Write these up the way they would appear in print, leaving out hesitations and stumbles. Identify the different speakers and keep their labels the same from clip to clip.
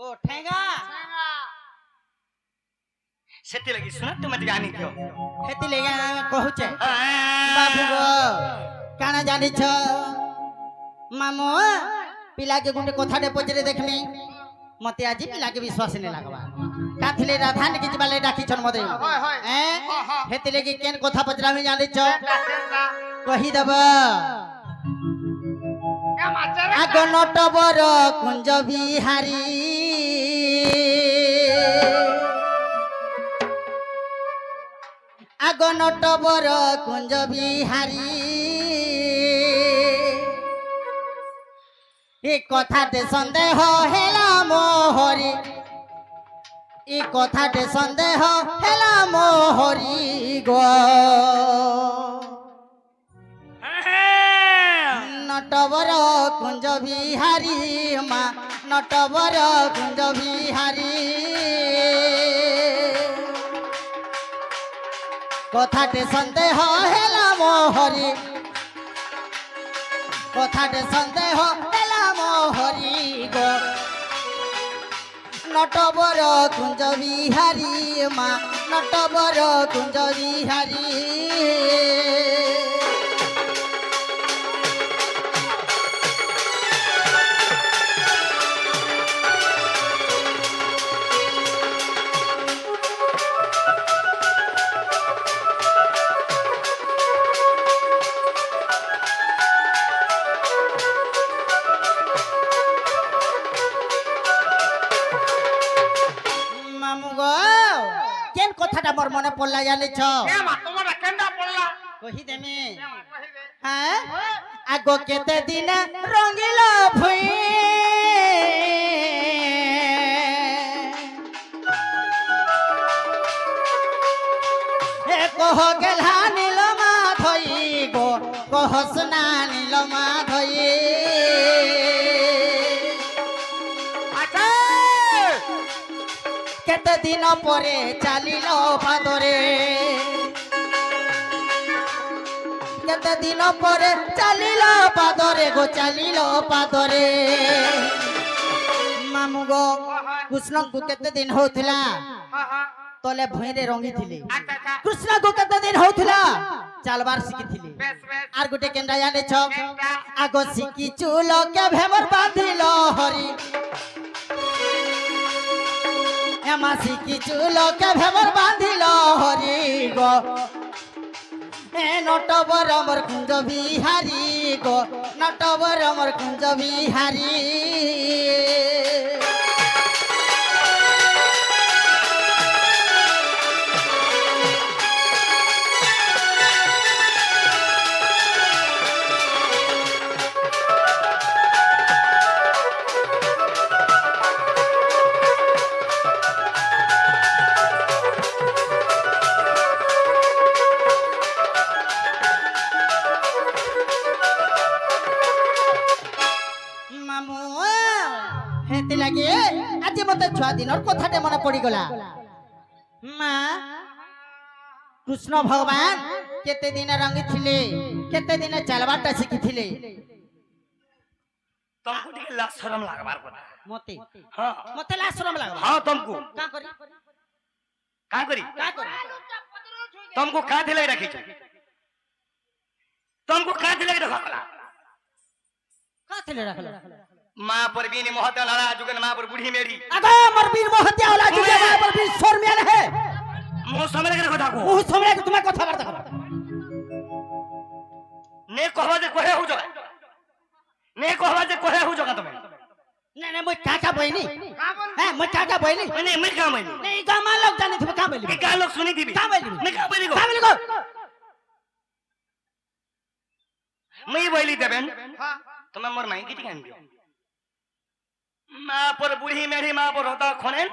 Speaker 1: ओ ठेंगा
Speaker 2: सेती लगी सुना तुम टिके आनी दियो
Speaker 1: हेती लेगा कहूचे बाबू गो काना जानि छ मामो पिला के गुंडे कथाटे पचरे देखनी मते आजी पिला के विश्वास ने लागबा काथिले राधान के जिबाले डाकी छन मते हेती लेगी केन कथा पचरा में जानि छ कहि दब आगो नटबर कुंज बिहारी आगो नटबर कुंज बिहारी ए कथाटे सन्देह हेला मोहरी ए कथाटे सन्देह हेला मोहरी गो नटवर कुंज बिहारी मा नटवर कुंज बिहारी कथाटे सन्देह हेला मोहरी कथाटे सन्देह हेला मोहरी गो नटवर कुंज बिहारी मा नटवर कुंज बिहारी मोर मने पड़ला जाने छ
Speaker 2: ए मा तोमरा केंदा पड़ला
Speaker 1: कहि देमे हां आगो केते दिन रंगीला भुई ए कह गेला नीलमा धई गो कहसना नीलमा धई
Speaker 2: अच्छा
Speaker 1: केते दिन परे चालिलो पादरे केते दिन परे चालिलो पादरे गो चालिलो पादरे मामू गो कृष्ण को केते दिन होथिला तले भइरे रंगी थिले कृष्ण को केते दिन होथिला चालबार सिखी थिले आर गुटे केंडा जाने छ आगो सिखी चूलो के भेमर बांधिलो हरी मासी की चूलो के भेमर बांधिलो हरी गो ए नटवर अमर कुंज बिहारी गो नटवर अमर कुंज बिहारी लगे आज मत छुआ दिन कथाटे मन पड़ी गला माँ कृष्ण भगवान केते दिन रंगी थिले केते दिन चलबाटा शिखी थिले
Speaker 2: तुमको टिके ला शरम लागबार कोना
Speaker 1: मते
Speaker 2: हां
Speaker 1: मते ला शरम लागबा
Speaker 2: हां तुमको
Speaker 1: का करी
Speaker 2: तुमको का दिले रखी छ तुमको का दिले रखला
Speaker 1: का थिले रखला
Speaker 2: मां पर बीनी मोहत्या लड़ा जुगन मां पर बूढ़ी मेरी
Speaker 1: अगा मरबीर मोहत्या वाला जुगे मां पर भी शोर में है
Speaker 2: मो समरे के कथा को
Speaker 1: ओ समरे के तुम्हें कथा वार्ता कर
Speaker 2: ने कहवा जे कोहे हो जगा ने कहवा जे कोहे हो जगा तुम्हें
Speaker 1: नहीं मैं काका बहिनी हैं मैं काका बहिनी
Speaker 2: नहीं मैं का बहिनी
Speaker 1: नहीं गांव लोग जाने थे का बहिनी
Speaker 2: का लोग सुनी थी
Speaker 1: का बहिनी
Speaker 2: मैं का बहिनी
Speaker 1: का बहिनी को
Speaker 2: मैं बहिनी देबेन हां तुम्हें मोर माई की टिकान दियो मां पर बूढ़ी मेरी मां पर होता खने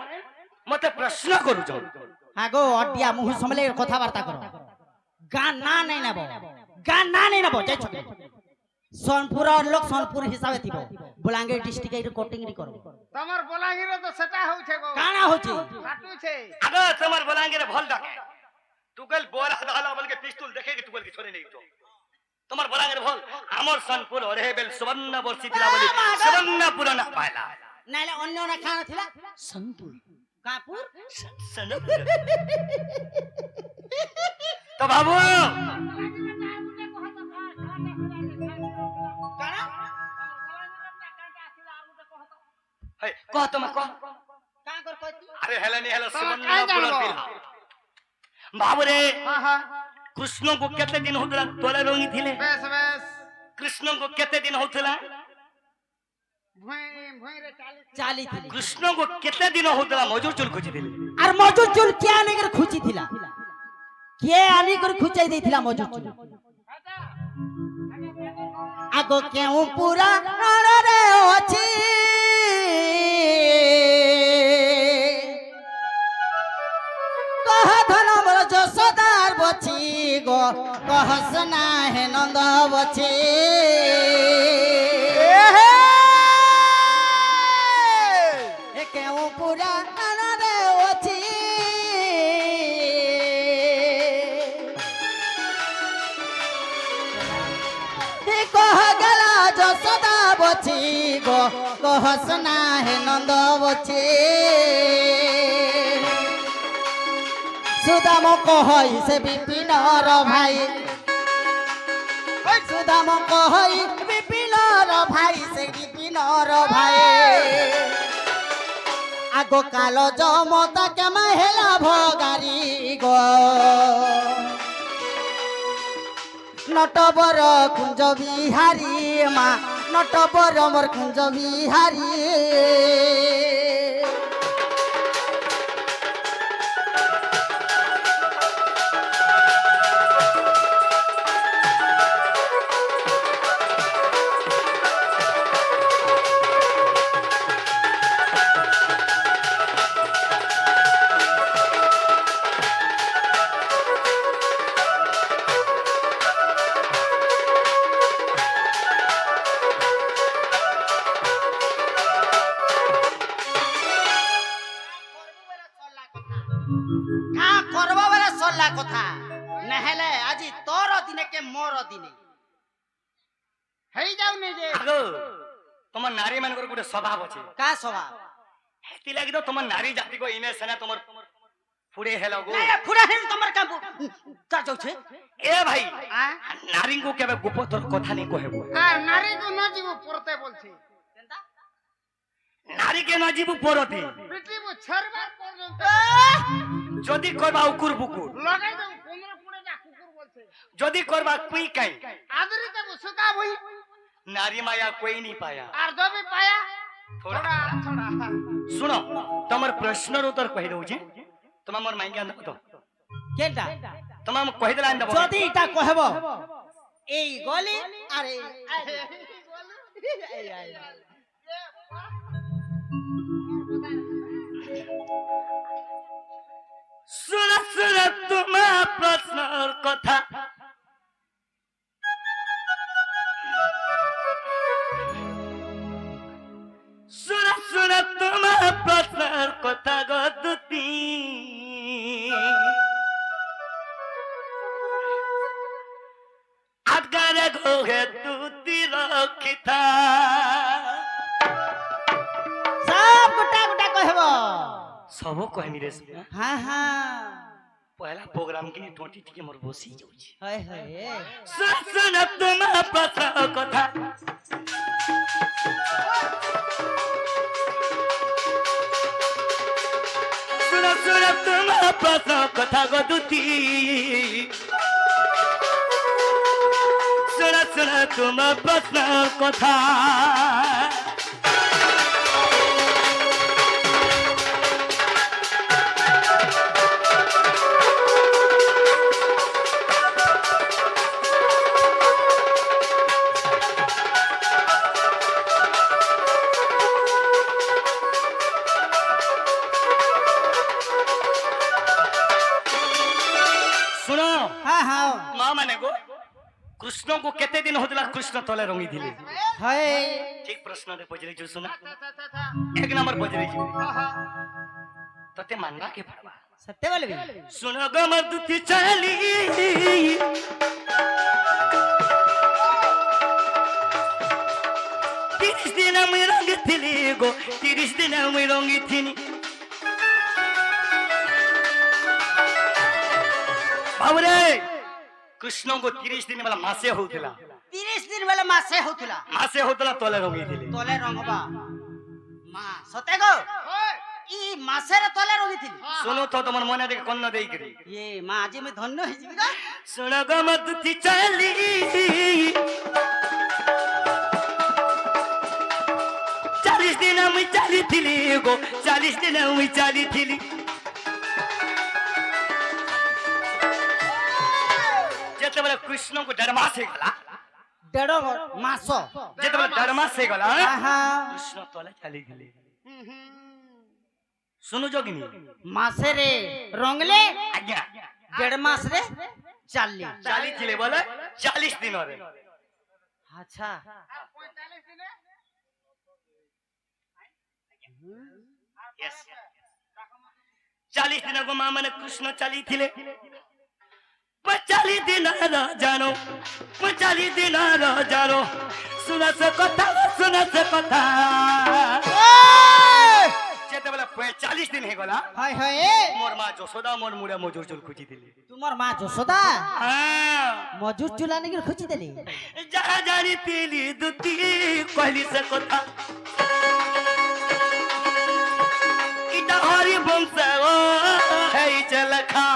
Speaker 2: मते प्रश्न करू छ
Speaker 1: आगो अड्डिया मुह समले कथा वार्ता करो गान ना नहीं नबो गान ना नहीं नबो जाय छ सोनपुर लोग सोनपुर हिसाबे थिबो बलांगीर डिस्ट्रिक्ट रे कोटिंग री करो
Speaker 3: तमर बलांगीर तो सेटा हो छे गो
Speaker 1: काना हो छे
Speaker 3: फाटू छे
Speaker 2: अगर तमर बलांगीर भल डके तू कल बोल हला बल के पिस्तौल देखे कि तू कल के छोरे नहीं तो तमर बलांगीर भल हमर सोनपुर रे बेल सुवर्ण वर्षी दिला बोली सुवर्ण पुराना पाला
Speaker 1: ନାଇଲେ ଅନ୍ୟ ନା କାଣା ଥିଲା
Speaker 2: ସନ୍ତୁଳ
Speaker 1: କାପୁର
Speaker 2: ସନପୁର ତ ବାବୁ
Speaker 1: କାଣା
Speaker 2: ହେ କହ ତମେ କହ
Speaker 1: କାଁ କର କହିତି
Speaker 2: আরে হেলানি হেলা
Speaker 3: তবে
Speaker 2: সুবর্ণ
Speaker 3: কাই
Speaker 2: পুরা
Speaker 3: জানবো?
Speaker 2: পিলা বাবুরে
Speaker 3: হ্যাঁ হ্যাঁ
Speaker 2: কৃষ্ণ কো কেতে দিন হউতলা তোলে রঙি থিলে
Speaker 3: বেশ বেশ
Speaker 2: কৃষ্ণ কো কেতে দিন হউতলা
Speaker 3: ভুঁই ভুঁই রে চালি
Speaker 1: চালি থিলি
Speaker 2: কৃষ্ণ কো কেতে দিন হউতলা মজুর চুল খুঁজি দিলে
Speaker 1: আর মজুর চুল কে আনি করে খুঁচি থিলা কে আনি করে খুঁচাই দেইছিলা মজুর চুল আগো কেউ পুরা রে ଅଛି কহ ধন বল যশোদার বছি গো কহস না হে নন্দ বছি এ কেউ পুরা রে ଅଛି কহ গেলা যশোদা বছি গো কহস না হে নন্দ বছি সুদাম কহই সে বিপিনর ভাই সুদাম কহই বিপিনর ভাই সে বিপিনর ভাই আগ কাল জমতা কেমা হেলা ভগারি গো নটবর কুঞ্জ বিহারী মা নটবর মোর কুঞ্জ বিহারী কা করব বলে সল্লা কথা নহলে আজি তোর দিনে কে মোর দিনে
Speaker 3: হেই যাও নিজে
Speaker 2: আগো তোমার নারী মানকর গোটে স্বভাব আছে
Speaker 1: কা স্বভাব
Speaker 2: হেতি লাগি তো তোমার নারী জাতি কো ইনে সেনা তোমার ফুড়ে হেলা গো
Speaker 1: নাই পুরা হেন তোমার কাবু তা যাচ্ছে
Speaker 2: এ ভাই
Speaker 3: আ
Speaker 2: নারী কো কেবে গোপতর কথা নি কহেব
Speaker 3: আর নারী কো ন জীব পড়তে বলছি
Speaker 2: নারী কে না জীবু পরতে
Speaker 3: পৃথিবী ছরবার পর্যন্ত
Speaker 2: যদি করবা উকুর বুকুর
Speaker 3: লাগাই দাও 15 পুড়ে যা কুকুর বলছে
Speaker 2: যদি করবা কুই কাই
Speaker 3: আদরি দেব সুকা বই
Speaker 2: নারী মায়া কোই নি পায়া
Speaker 3: আর যদি পায়া
Speaker 2: থোড়া
Speaker 3: থোড়া থোড়া
Speaker 2: শুনো তোমার প্রশ্নর উত্তর কই দউছি তোমা মোর মাইকে আন তো
Speaker 1: কেনটা
Speaker 2: তোমা কই দিলা আন দেব
Speaker 1: যদি এটা কহব এই গলি আর এই
Speaker 2: শুনো শুনো তোমার প্রশ্নর কথা শুনো শুনো তোমার প্রশ্নর কথা গদুতি আগারে ঘোগে তুতি রক্ষিতা
Speaker 1: সব গোটা গোটা কহব
Speaker 2: সব কহমি রে
Speaker 1: হ্যাঁ হ্যাঁ
Speaker 2: পহলা প্রোগ্রাম কি টোটি টিকে মোর বসি যাଉଛି
Speaker 1: হয় হয়
Speaker 2: শুন তোমার প্রশ্ন কথা শুন শুন তোমার প্রশ্ন কথা গদুতি শুন শুন তোমার প্রশ্ন কথা শুনো
Speaker 1: হ্যাঁ হ্যাঁ
Speaker 2: মা মানে গো কৃষ্ণ কো কেতে দিন হতলা কৃষ্ণ তলে রঙি দিলে
Speaker 1: হয়
Speaker 2: ঠিক প্রশ্ন রে পজরে জু শুনা
Speaker 3: তা
Speaker 2: এক নম্বর পজরে জু
Speaker 3: আহা
Speaker 2: তোতে মানবা কে পারবা
Speaker 1: সত্য বলবি
Speaker 2: শুনো গো মর দুতি চালি তিরিশ দিয়ে দিন আমি রঙে থিলি গো 30 দিন আমি রঙে থিনি বাবরে কৃষ্ণଙ୍କୁ 30 ଦିନ ବେলা ମାସେ ହଉଥିଲା
Speaker 1: 30 ଦିନ ବେଲେ ମାସେ ହଉଥିଲା
Speaker 2: ମାସେ ହଉଥିଲା ତଳେ ରଙ୍ଗେଇଥିଲେ
Speaker 1: ତଲେ ରଙ୍ଗବା ମା ସତେ ଗো
Speaker 3: হয়
Speaker 1: ଇ ମାସେରେ ତଲେ ରଙ୍ଗିଥିଲି
Speaker 2: ଶୁଣୁ ତ ତମର ମନେ ଟିକେ କନ୍ନ ଦେଇକିରି
Speaker 1: ଏ ମା ଆଜି ମୁଁ ଧନ୍ୟ ହେଇଯିବି ଗା
Speaker 2: ଶୁଣ ଗ ମତୁତି ଚାଲି 40 ଦିନ আমি ଚାଲିଥିଲି ଗো 40 ଦିନ আমি ଚାଲିଥିଲି ଯେତେବେଳେ କୃଷ୍ଣଙ୍କୁ 1.5 ମାସ ହେଇଗଲା
Speaker 1: ଦେଢ ମାସ
Speaker 2: ଯେତେବେଳେ 1.5 ମାସ ହେଇଗଲା
Speaker 1: ଆହା
Speaker 2: କୃଷ୍ଣ ତଳେ ଚାଲିଥିଲେ ଶୁଣୁଛ କି ନି
Speaker 1: ମାସେରେ ରଙ୍ଗଲେ
Speaker 2: ଆଜ୍ଞା
Speaker 1: ଦେଢ ମାସରେ ଚାଲି
Speaker 2: ଚାଲିଥିଲେ ବୋଲେ 40 ଦିନରେ
Speaker 1: ଆଚ୍ଛା
Speaker 3: 45 দিনে
Speaker 2: Yes. 40 ଦିନକୁ ମା ମାନେ କୃଷ୍ଣ ଚାଲିଥିଲେ 45 ଦିନର ଜାଣୁ 45 ଦିନର ଜାଣୁ ଶୁଣ ସେ କଥା ଯେତେବେଳେ 45 ଦିନ ହେଇଗଲା
Speaker 1: ହାय ହାୟ
Speaker 2: ମୋର ମା ଯଶୋଦା ମୋର ମୁଡା ମଜୁର ଚୁଲ ଖୋଜିଥିଲେ
Speaker 1: ତୁମର ମା ଯଶୋଦା
Speaker 2: ହଁ
Speaker 1: ମଜୁର ଚୁଲା ନେଇକି ଖୋଜି ଦେଲି
Speaker 2: ଯାହା ଜାଣିଥିଲି ଦୁତି କହିଲି ସେ କଥା ଇଟା ହରି ବଂଶ ହେଇଚ ଲେଖା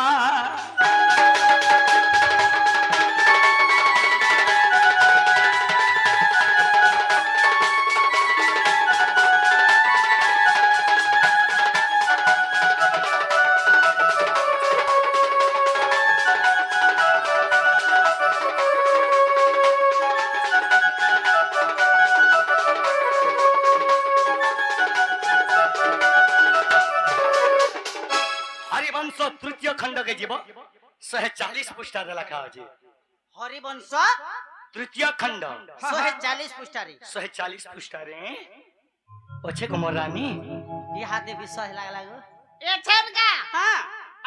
Speaker 2: हरिवंश तृतीय खंड के जीव 140 पृष्ठा लिखा अछि
Speaker 1: ହରିବଂଶ
Speaker 2: तृतीय खंड
Speaker 1: 140 ପୃଷ୍ଠାରେ
Speaker 2: 140 पृष्ठा रे पछे को मोर रानी
Speaker 1: ଇହାଦେ ବିଶ୍ୱାସ ଲାଗଲା ଗो
Speaker 3: এ ছেনকা
Speaker 1: ହଁ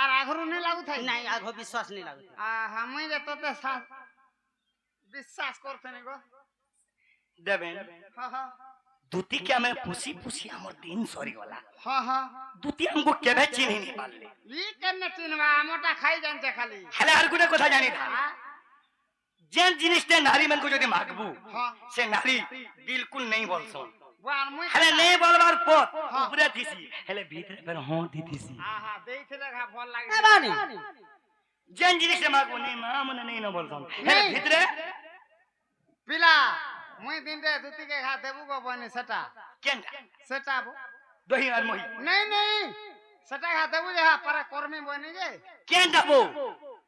Speaker 3: আর আঘরু নি লাগু থাই
Speaker 1: ନାଇଁ ଆଗ ବିଶ୍ୱାସ नहीं ଲାଗୁଛି
Speaker 3: আমি যে তোতে বিশ্বাস করতেনি গো
Speaker 2: देबे
Speaker 3: হ্যাঁ হ্যাঁ
Speaker 2: दूती के हमें पुसी पुसी हमर दिन सरी गला
Speaker 3: হ্যাঁ হ্যাঁ
Speaker 2: दूती हमको केबे चिन्ह नहीं पाले
Speaker 3: ই কেনে চিনবা আমটা খাই জানছে খালি
Speaker 2: हले हर गुने कथा जानी था
Speaker 3: হ্যাঁ
Speaker 2: जेन जिनिस ते नारी मन को जदी मागबू
Speaker 3: হ্যাঁ
Speaker 2: से नारी बिल्कुल नहीं बोलसन
Speaker 3: বান মুই
Speaker 2: हले नहीं बोलबार पत ऊपरे थीसी हले भीतर पर हो थीसी
Speaker 3: আহা দেইছিলে ঘা ভাল
Speaker 1: ଏ
Speaker 3: লাগে
Speaker 1: ବାଣି
Speaker 2: जेन जिनिस ते मागबू नहीं मां मन नहीं न बोलसन हले
Speaker 3: नहीं।
Speaker 2: भीतरे
Speaker 3: পিলা মুই দিনতে দুতিকে ঘা দেবু গো বনি সেটা
Speaker 2: केंदा
Speaker 3: সেটা
Speaker 2: दही और मोही
Speaker 3: नहीं नहीं সেটা ঘা দেবু যে হা পরে কর্মী বনি যে
Speaker 2: केंदा बो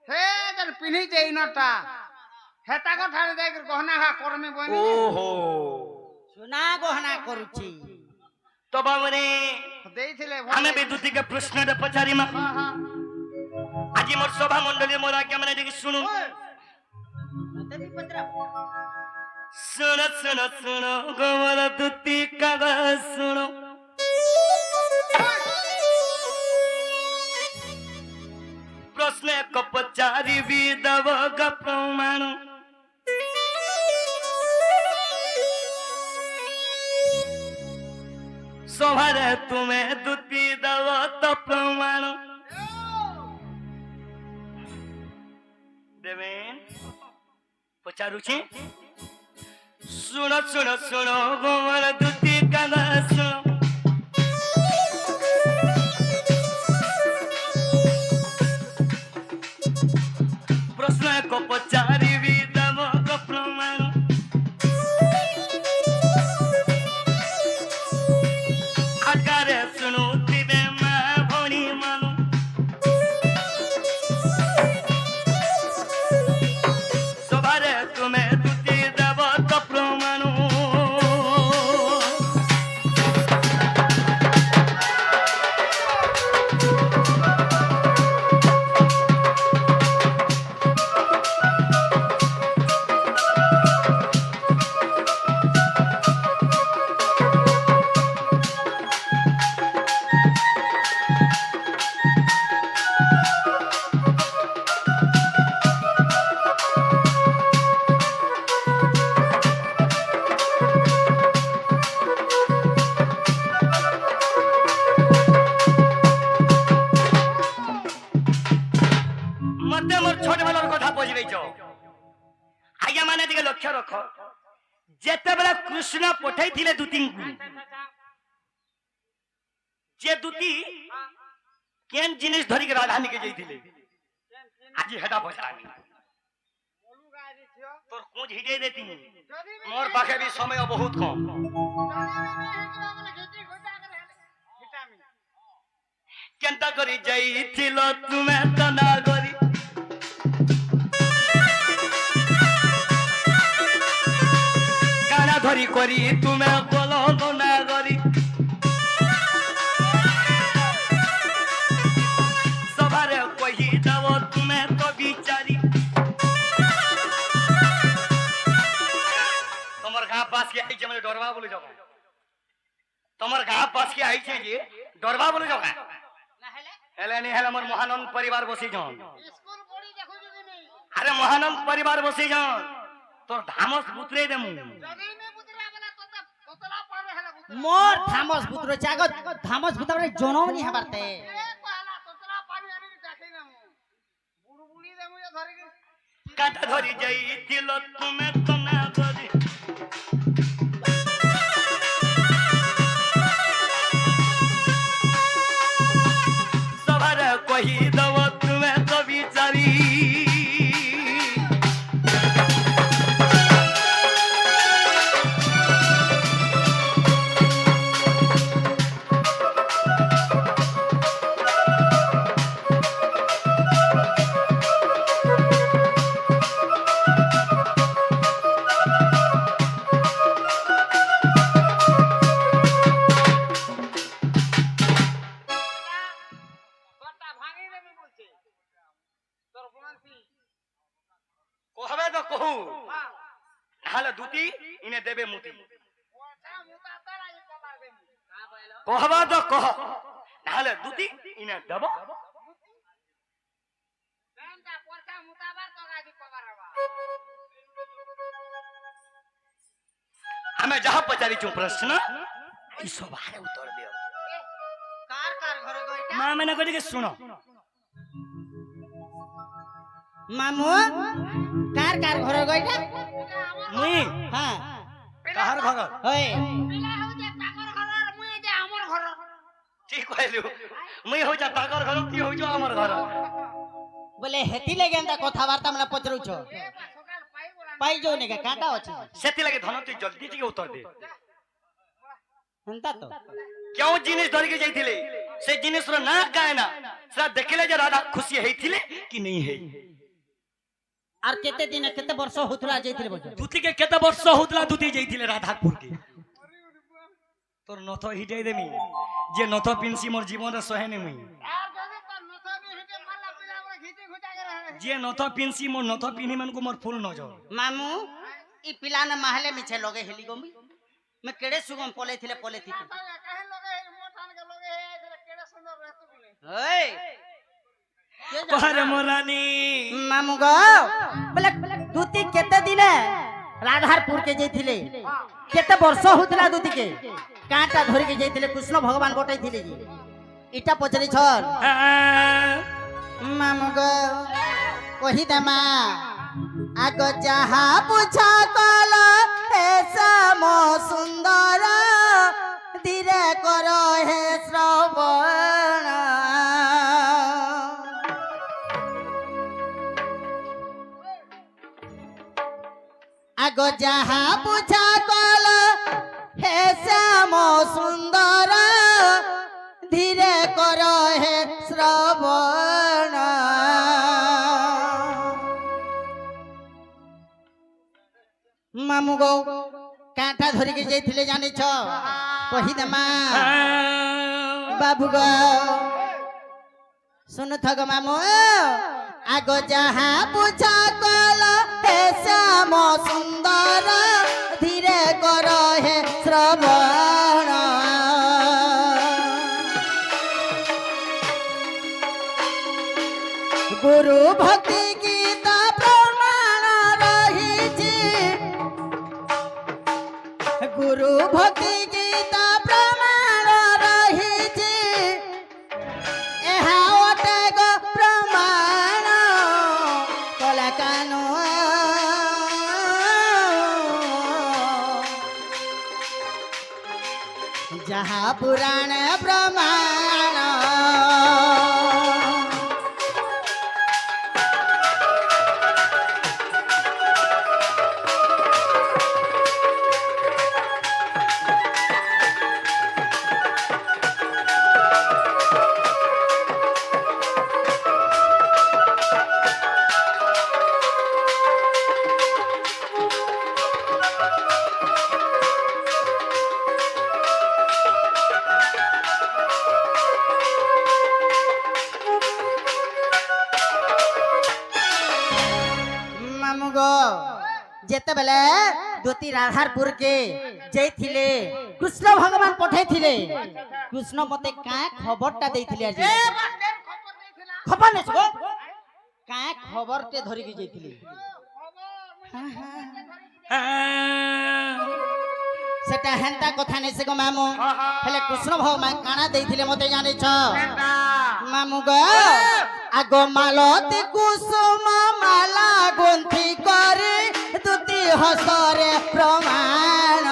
Speaker 3: হে যেন পিনি যে ইনটা হেতা কো ঠাড়ি দেই গহনা ঘা কর্মী বনি যে
Speaker 2: ओहो
Speaker 1: ସୁନା ଗହଣା କରୁଛି
Speaker 2: तो बाबरे
Speaker 3: দেইছিলে
Speaker 2: हमें भी दूती के प्रश्न रे पचारी मा
Speaker 3: হ্যাঁ হ্যাঁ
Speaker 2: आज मोर सभा मंडली मोर आज्ञा माने देखि सुनु
Speaker 1: ମତେ ବି ପଚରା
Speaker 2: सुनो सुनो सुनो गोमर दूती का गा सुनो प्रश्न एक पचारी विदव ग प्रमाण सभारे तुम्हें दूती दव तो प्रमाण देवेन पचारुची सुनो सुनो सुनो गोमर दूती का गा सुनो प्रश्न एक पचारी विदव ग प्रमाण आकारे सुनो तिबे मा भणी मानु सभारे तुम्हें दूती देव तो प्रमाण କୃଷ୍ଣ ପଠେଇଥିଲେ ଦୂତୀଙ୍କୁ ଯେ ଦୂତୀ କେନ୍ ଜିନିଷ ଧରିକି ରାଧା ନିକେ ଯାଇଥିଲେ ଆଜି ହେଟା ପଚାରାନି তোর কোচ হিটে দেতি মোর পাখে বি সময় বহুত কম কেনতা করি যাইছিল তুমি তো না করি কানা ধরি করি তুমি কলঙ্ক না করি সবারে কহি যাব তুমি তো বিচারি पास के आइछे মানে ডরবা বলে যাও তোমার গা পাস के आइछे যে ডরবা বলে যাও না হেলে নি হেলে মোর মহানন্দ পরিবার বসি যাও
Speaker 3: স্কুল পড়ি দেখো যদি নেই
Speaker 2: আরে মহানন্দ পরিবার বসি যাও তোর ধামস বুতরে দেমু
Speaker 3: যদি নে বুতরা বলা তোতলা পারে হেলে বুতরা
Speaker 1: মোর থামস পুত্র চাগ থামস পুত্র জনমনি হেবারতে
Speaker 3: এ পালা তোতলা পারে আমি দেখি না বুড়ু বুড়ি দেমু ধরে
Speaker 2: কাটা ধরি যাইছিল তুমি তো না করি সবারে কহি দেব তুমি তো বিচারি কহবে তো কহু নাহলে দুটি ইনে দেবে মুতি কহবা তো কহ নাহলে দুটি ইনে দেব আমি যাহা পচারিছু প্রশ্ন এই সবারে উত্তর দিও
Speaker 3: কার কার ঘরে গইটা
Speaker 2: মা মানে কই যে শুনো
Speaker 1: মামু কার কার ঘর গইটা
Speaker 2: মুই
Speaker 1: হ্যাঁ
Speaker 2: কাহার ঘর
Speaker 1: ওই
Speaker 3: পিলা হউ যে তাকর ঘর আর মুই যে আমর ঘর
Speaker 2: ঠিক কইলু মুই হই যা তাকর ঘর তুই হই যা আমার ঘর
Speaker 1: বলে হেতি লাগে এন্তা কথাবার্তা মানে পচরুছ
Speaker 3: এ পা সকাল পাই বলা
Speaker 1: পাই যাও নেকা কাটা আছে
Speaker 2: সেতি লাগে ধন তুই জলদি থেকে উত্তর দে
Speaker 1: এন্তা তো
Speaker 2: কেউ জিনিস ধরিকে যাইছিলে সে জিনিসর না কায় না সেটা দেখিলে যে রাধা খুশি হইছিলে কি নেই হেই
Speaker 1: আর কেতে দিন কেতে বর্ষ হতুলা যাইতিলে বল
Speaker 2: দুতিকে কেতে বর্ষ হউতলা দুতি যাইছিলে রাধাপুর কে তোর নথ হিটাই দেমি যে নথ পিনসি মোর জীবনে সহেনে মুই
Speaker 3: আর যদি তোর নথবি হিতে মারলা পিলা বলে ঘিচি ঘুচা করে
Speaker 2: যে নথ পিনসি মোর নথ পিনি মানকু মোর ফুল নজর
Speaker 1: মামু ই পিলানে মাহলে মিছে লগে হেলি গমি মে কেড়ে সুগম পলে থিলে
Speaker 3: কাহে লগে মোটান के लगे है जरा केड़ा सुंदर रहतो बोले
Speaker 1: ওই
Speaker 2: পারে মোরানি
Speaker 1: মামু গো বলে দুতি কেতে দিনে রাধারপুর কে যাইতিলে কেতে বর্ষ হতুলা দুতি কে কাঁটা ধরি কে যাইতিলে কৃষ্ণ ভগবান বটাইতিলে জি ইটা পচরি ছর মামু গো কহি দেমা আগ যাহা বুঝা কল হে শ্যাম সুন্দর ধীরে কর হে শ্রবণ আগ যাহা বুঝা কল হে শ্যাম সুন্দর ধীরে কর হে শ্রবণ মামু গো কাঁটা ধরিকে যাইছিলে জানিছ কহি দেমা বাবু গো শুনু থগ মামু আগ যাহা বুঝা কল হে শ্যাম সুন্দর ধীরে কর হে শ্রবণ গুরু ভক্তি গীতা প্রমাণ রহিছি গুরু ভক্তি গীতা প্রমাণ রহিছি ଏହା ଅଟେ ଗୋ ପ୍ରମାଣ କଳା କାନୁ ଯାହା ପୁରାଣ ପ୍ରମାଣ ମାମୁଁ ଗୋ ଯେତେବେଳେ ଦ୍ୱିତୀ ରାଧାରପୁର କେ ଯାଇଥିଲେ କୃଷ୍ଣ ଭଗବାନ ପଠେଇଥିଲେ କୃଷ୍ଣ ମତେ କାଁ ଖବରଟା ଦେଇଥିଲେ ଆଜି
Speaker 3: ଏ ବାସ୍ କେନ୍ ଖବର ଦେଇଥିଲା
Speaker 1: ଖବର ନେଛ ଗো କାଁ ଖବରଟେ ଧରିକି ଯାଇଥିଲେ ସେଟା ହେନ୍ତା କଥା ନେଇ ସେ ଗো ମାମୁଁ ହେଲେ କୃଷ୍ଣ ଭଗବାନ କାଣା ଦେଇଥିଲେ ମତେ ଜାଣିଛ ମାମୁଁ ଗୋ ଆଗ ମାଲତି କୁସୁମ ମାଲା ଗୁନ୍ଥି କରି ଦୁତି ହସରେ ପ୍ରମାଣ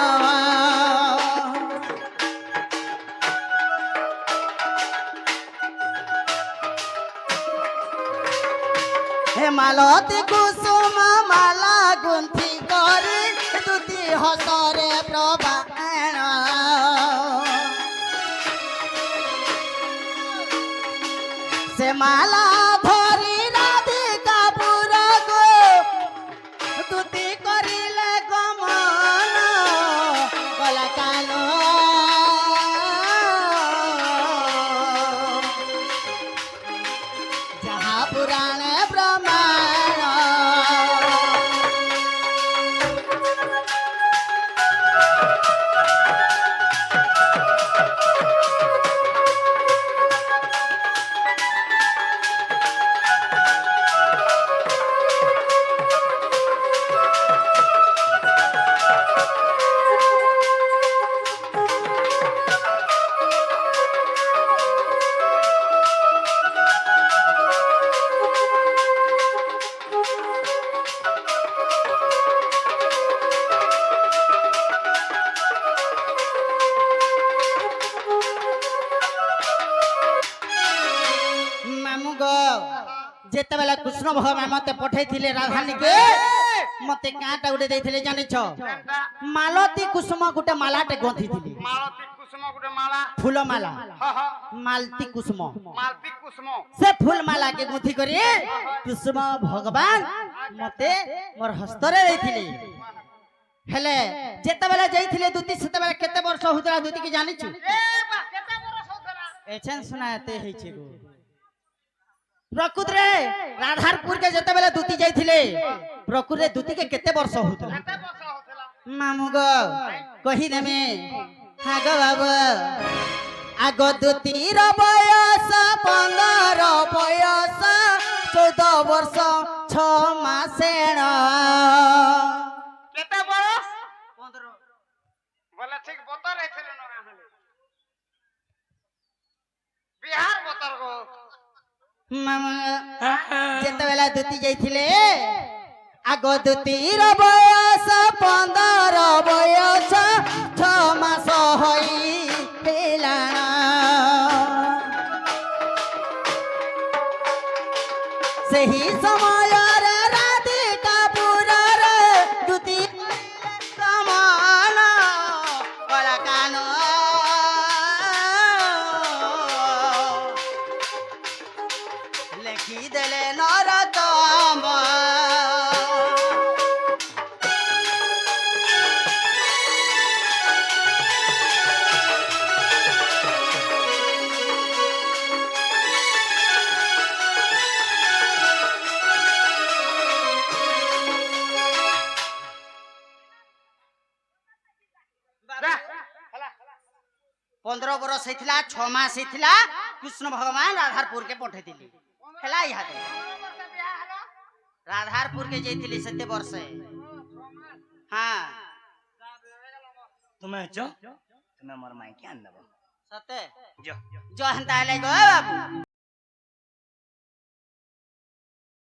Speaker 1: হে মালতি কুসুম মালা গুন্থি করে দুতি হসরে প্রবাণ সে মালা ধরি রাধিকা পুর গো দুতি করিলে গমন কলা কান যাহা পুরাণ প্রমাণ ମାମୁଁ ଗୋ ଯେତେବେଳେ କୃଷ୍ଣ ଭଗବାନ ମତେ ପଠେଇଥିଲେ ରାଧାନିକେ ମତେ କାଁଟା ଗୋଟେ ଦେଇଥିଲେ ଜାଣିଛ ମାଲତୀ କୁସୁମ ଗୋଟେ ମାଲାଟେ ଗନ୍ଥିଥିଲେ
Speaker 3: ମାଳତୀ କୁସୁମ ଗୋଟେ ମାଳା
Speaker 1: ଫୁଲ ମାଲା
Speaker 3: ହଁ ହଁ
Speaker 1: ମାଲତୀ କୁସୁମ
Speaker 3: ମାଳତୀ କୁସୁମ
Speaker 1: ସେ ଫୁଲ ମାଲା କେ ଗୁନ୍ଥି କରି କୁସୁମ ଭଗବାନ ମତେ ମୋର ହସ୍ତରେ ଦେଇଥିଲେ ହେଲେ ଯେତେବେଳେ ଯାଇଥିଲେ ଦୁତି ସେତେବେଳେ କେତେ ବର୍ଷ ହଉଥିଲା ଦୁତି କି ଜାଣିଛୁ
Speaker 3: ଏ ବାସ୍ କେତେ ବରଷ ହଉଥିଲା
Speaker 1: ଏଛେନ୍ ସୁନା ଏତେ ହେଇଛି ଗো ପ୍ରକୃତରେ ରାଧାରପୁର କେ ଯେତେବେଳେ ଦୁତି ଯାଇଥିଲେ ପ୍ରକୃତରେ ଦୁତି କେ କେତେ ବର୍ଷ ହଉଥିଲା
Speaker 3: କେତେ ବର୍ଷ ହଉଥିଲା
Speaker 1: ମାମୁଁ ଗୋ କହିଦେମେ ହାଗ ବାବୁ ଆଗ ଦୁତିର ବୟସ 15 ବୟସ 14 ବର୍ଷ 6 ମାସେଣ
Speaker 3: କେତେ ବରଷ 15 ବୋଲେ ଠିକ ବତର ହେଇଥିଲେ ନା ହେଲେ ବିହାର ବତର ଗো
Speaker 1: ମାମୁଁ ଯେତେବେଳେ ଦୁତି ଯାଇଥିଲେ ଆଗ ଦୁତିର ବୟସ 15 ବୟସ 6 ମାସ ହୋଇ ହେଲାଣ ସେହି ସମୟରେ ରାଧିକା ପୁରରେ ଦୁତି ସମାନ କଳା କାନ ଲେଖିଦେଲେ ନରତମ
Speaker 3: ଯା ହେଲା
Speaker 1: 15 ବର୍ଷ ହେଇଥିଲା 6 ମାସ ହେଇଥିଲା କୃଷ୍ଣ ଭଗବାନ ରାଧାରପୁର କେ ପଠେଇଥିଲେ ହେଲା ଇହାଦେ
Speaker 3: ବର୍ଷ ବିହା ହେଲା
Speaker 1: ରାଧାରପୁର କେ ଯାଇଥିଲି ସେତେ ବର୍ଷ ହଁ
Speaker 2: ତୁମେ ଅଛ ତୁମେ ମୋର ମାଇକି ଆଣିଦେବ
Speaker 1: ସତେ
Speaker 2: ଯ
Speaker 1: जो हंता ले गो बाबू